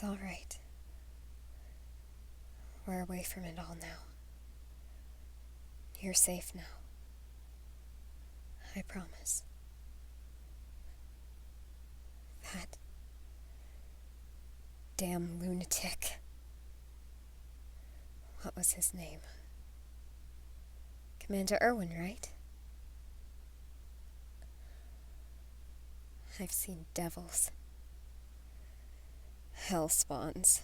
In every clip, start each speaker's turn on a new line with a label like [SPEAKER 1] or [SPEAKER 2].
[SPEAKER 1] all right. We're away from it all now. You're safe now. I promise. That damn lunatic. What was his name? Commander Erwin, right? I've seen devils. Hell spawns.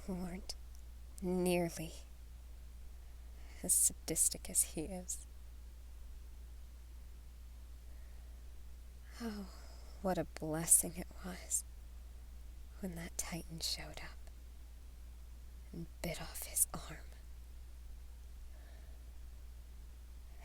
[SPEAKER 1] Who aren't nearly as sadistic as he is. Oh, what a blessing it was when that Titan showed up and bit off his arm.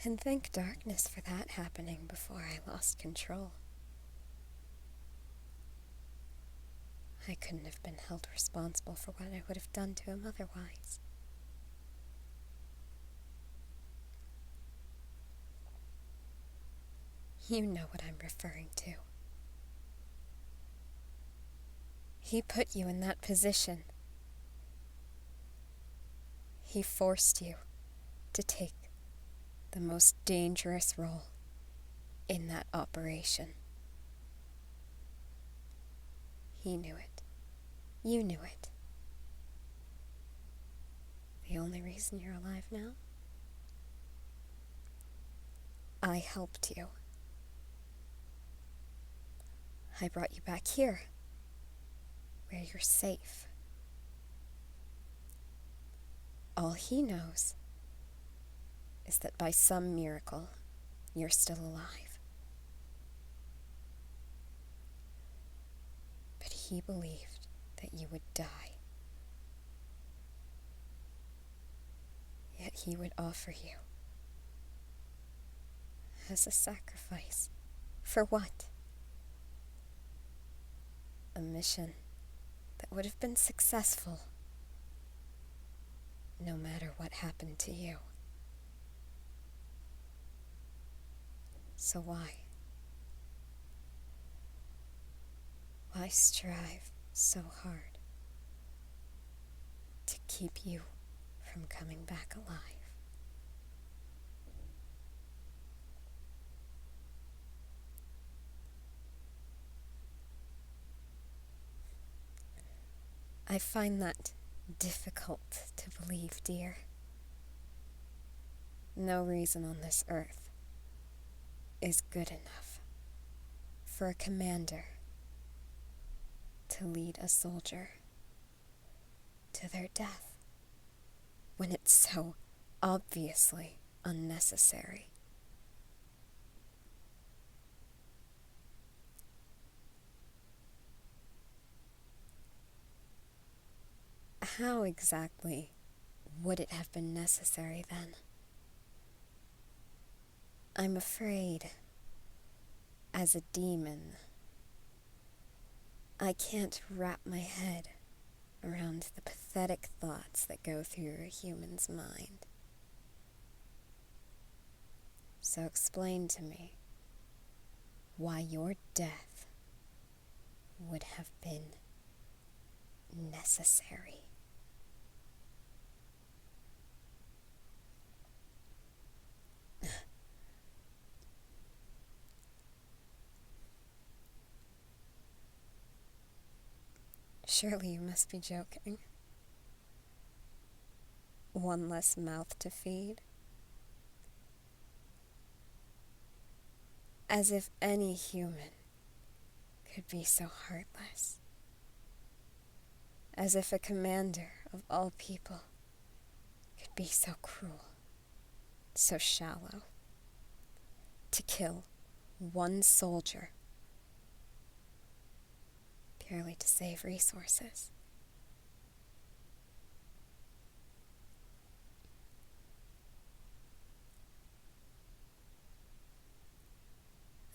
[SPEAKER 1] And thank darkness for that happening before I lost control. I couldn't have been held responsible for what I would have done to him otherwise. You know what I'm referring to. He put you in that position. He forced you to take the most dangerous role in that operation. He knew it. You knew it. The only reason you're alive now? I helped you. I brought you back here, where you're safe. All he knows is that by some miracle, you're still alive. But he believed that you would die. Yet he would offer you as a sacrifice. For what? A mission that would have been successful no matter what happened to you. So why? Why strive so hard to keep you from coming back alive? I find that difficult to believe, dear. No reason on this earth is good enough for a commander to lead a soldier to their death when it's so obviously unnecessary. How exactly would it have been necessary then? I'm afraid, as a demon, I can't wrap my head around the pathetic thoughts that go through a human's mind. So explain to me why your death would have been necessary. Surely you must be joking. One less mouth to feed. As if any human could be so heartless. As if a commander of all people could be so cruel, so shallow. To kill one soldier purely to save resources.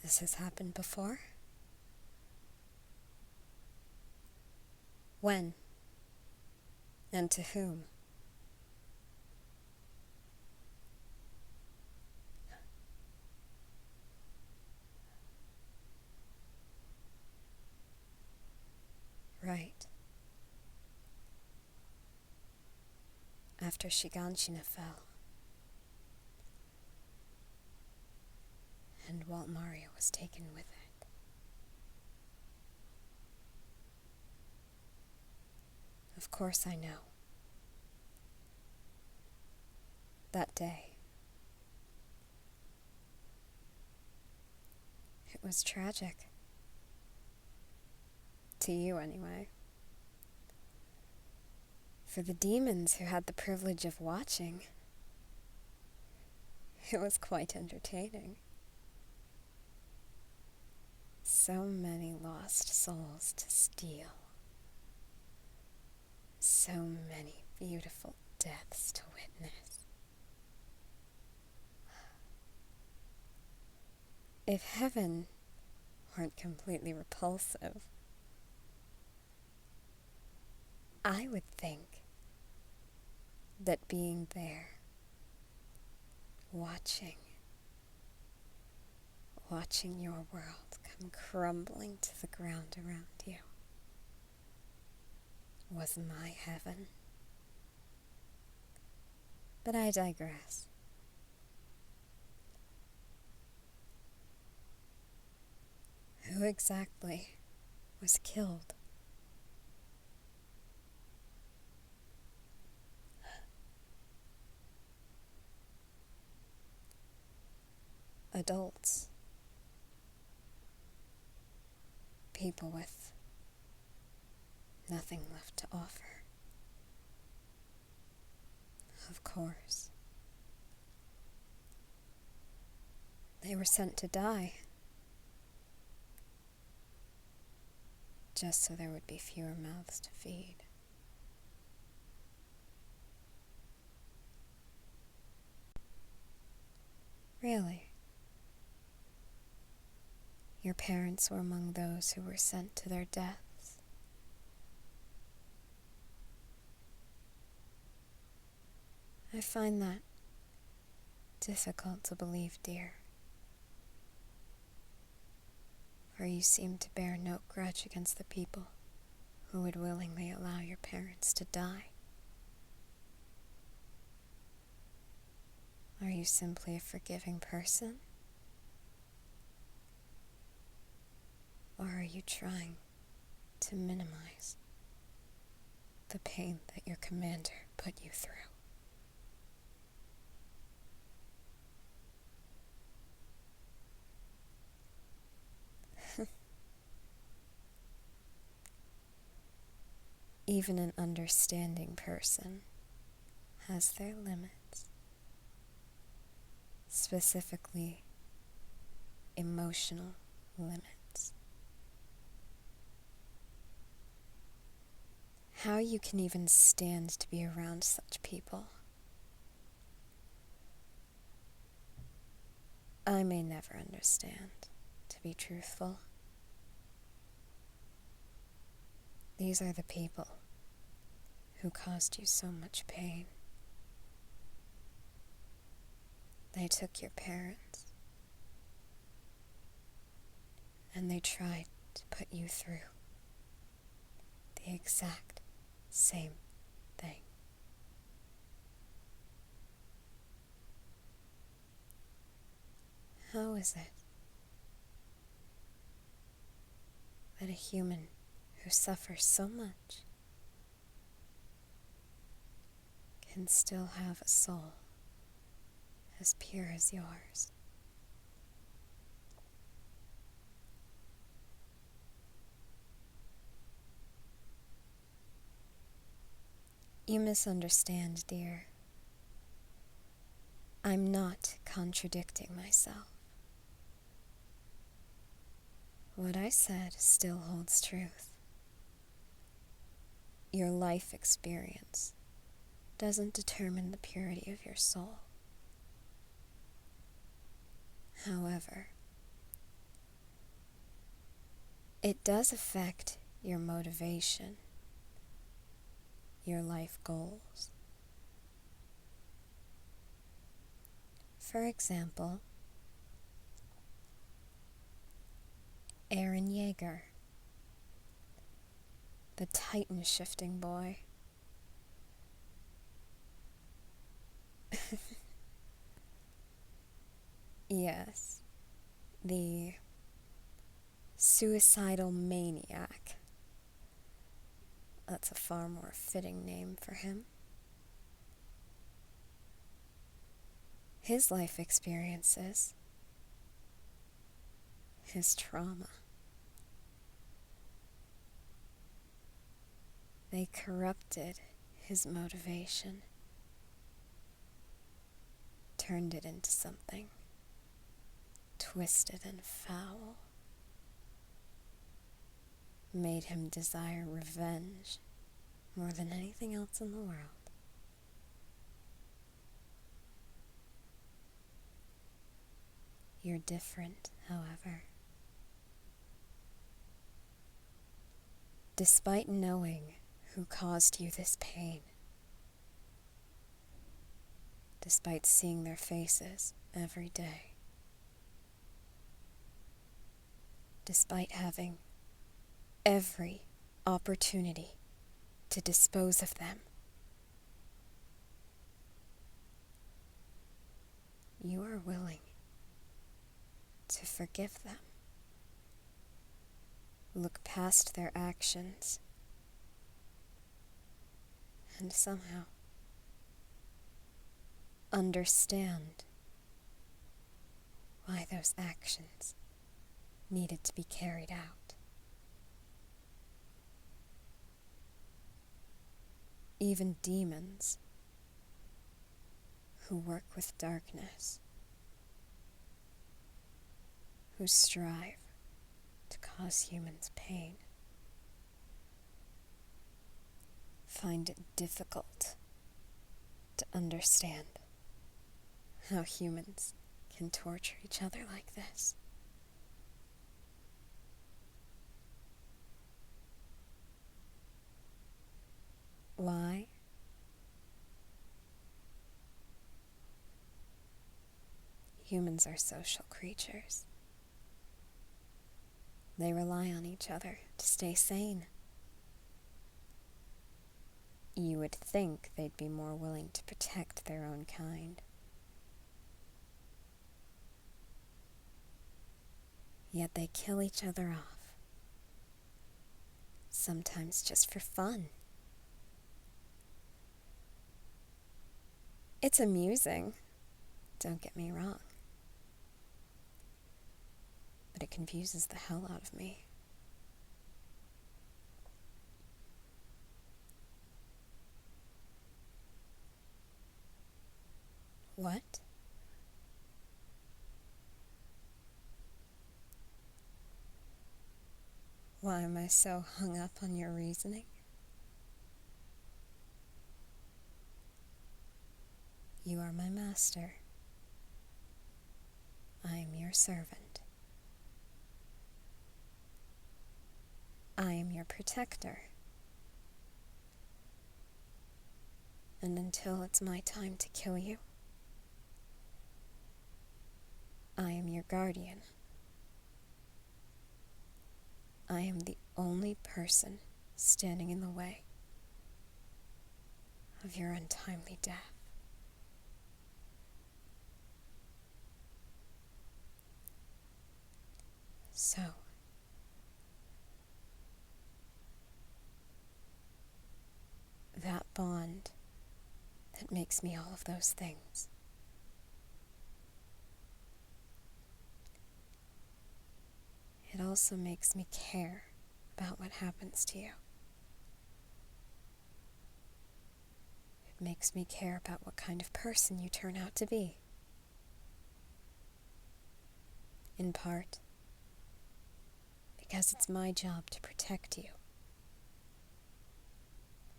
[SPEAKER 1] This has happened before? When? And to whom? Right. after Shiganshina fell, and Walt Mario was taken with it. Of course I know. That day, it was tragic. To you, anyway. For the demons who had the privilege of watching, it was quite entertaining. So many lost souls to steal. So many beautiful deaths to witness. If heaven weren't completely repulsive, I would think that being there, watching your world come crumbling to the ground around you, was my heaven. But I digress. Who exactly was killed? Adults. People with nothing left to offer. Of course. They were sent to die, just so there would be fewer mouths to feed. Really? Your parents were among those who were sent to their deaths? I find that difficult to believe, dear. For you seem to bear no grudge against the people who would willingly allow your parents to die. Are you simply a forgiving person? Or are you trying to minimize the pain that your commander put you through? Even an understanding person has their limits, specifically emotional limits. How you can even stand to be around such people, I may never understand, to be truthful. These are the people who caused you so much pain. They took your parents, and they tried to put you through the exact same thing. How is it that a human who suffers so much can still have a soul as pure as yours? You misunderstand, dear. I'm not contradicting myself. What I said still holds truth. Your life experience doesn't determine the purity of your soul. However, it does affect your motivation, your life goals. For example, Eren Yeager, the Titan-shifting boy. Yes, the suicidal maniac. That's a far more fitting name for him. His life experiences, his trauma, they corrupted his motivation, turned it into something twisted and foul, made him desire revenge more than anything else in the world. You're different, however. Despite knowing who caused you this pain, despite seeing their faces every day, despite having every opportunity to dispose of them, you are willing to forgive them, look past their actions, and somehow understand why those actions needed to be carried out. Even demons who work with darkness, who strive to cause humans pain, find it difficult to understand how humans can torture each other like this. Why? Humans are social creatures. They rely on each other to stay sane. You would think they'd be more willing to protect their own kind. Yet they kill each other off. Sometimes just for fun. It's amusing, don't get me wrong. But it confuses the hell out of me. What? Why am I so hung up on your reasoning? You are my master. I am your servant. I am your protector. And until it's my time to kill you, I am your guardian. I am the only person standing in the way of your untimely death. So, that bond that makes me all of those things, it also makes me care about what happens to you. It makes me care about what kind of person you turn out to be. In part, because it's my job to protect you.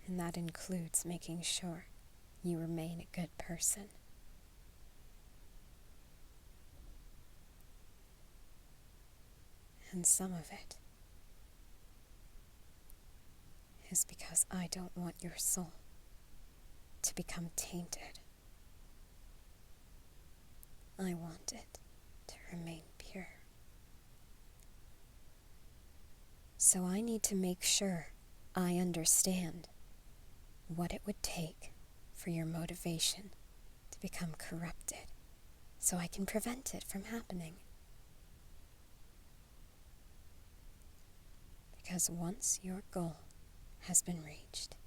[SPEAKER 1] And that includes making sure you remain a good person. And some of it is because I don't want your soul to become tainted. I want it to remain pure. So I need to make sure I understand what it would take for your motivation to become corrupted so I can prevent it from happening. Because once your goal has been reached,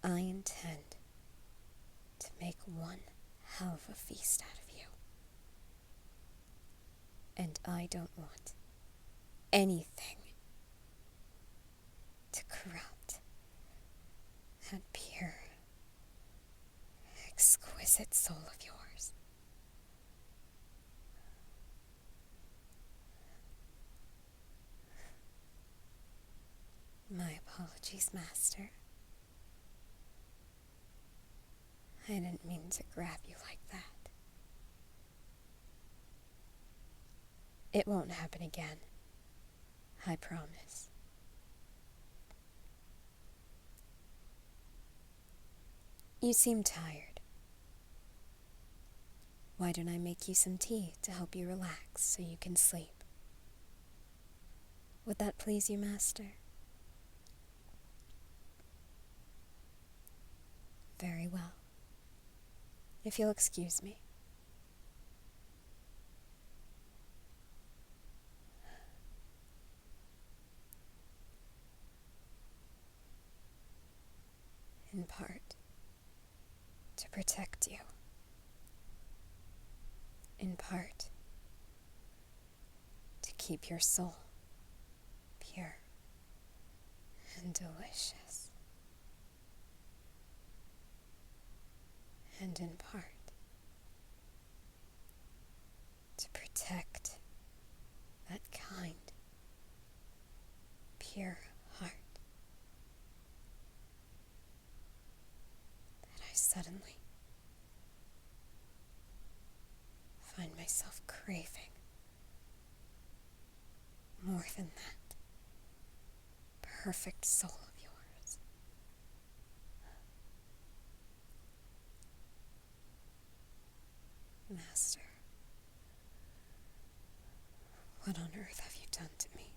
[SPEAKER 1] I intend to make one hell of a feast out of you. And I don't want anything to corrupt that pure, exquisite soul of yours. My apologies, Master. I didn't mean to grab you like that. It won't happen again. I promise. You seem tired. Why don't I make you some tea to help you relax so you can sleep? Would that please you, Master? Very well. If you'll excuse me. In part, to protect you. In part, to keep your soul pure and delicious. And in part, to protect that kind, pure heart that I suddenly find myself craving more than that perfect soul of yours. Master, what on earth have you done to me?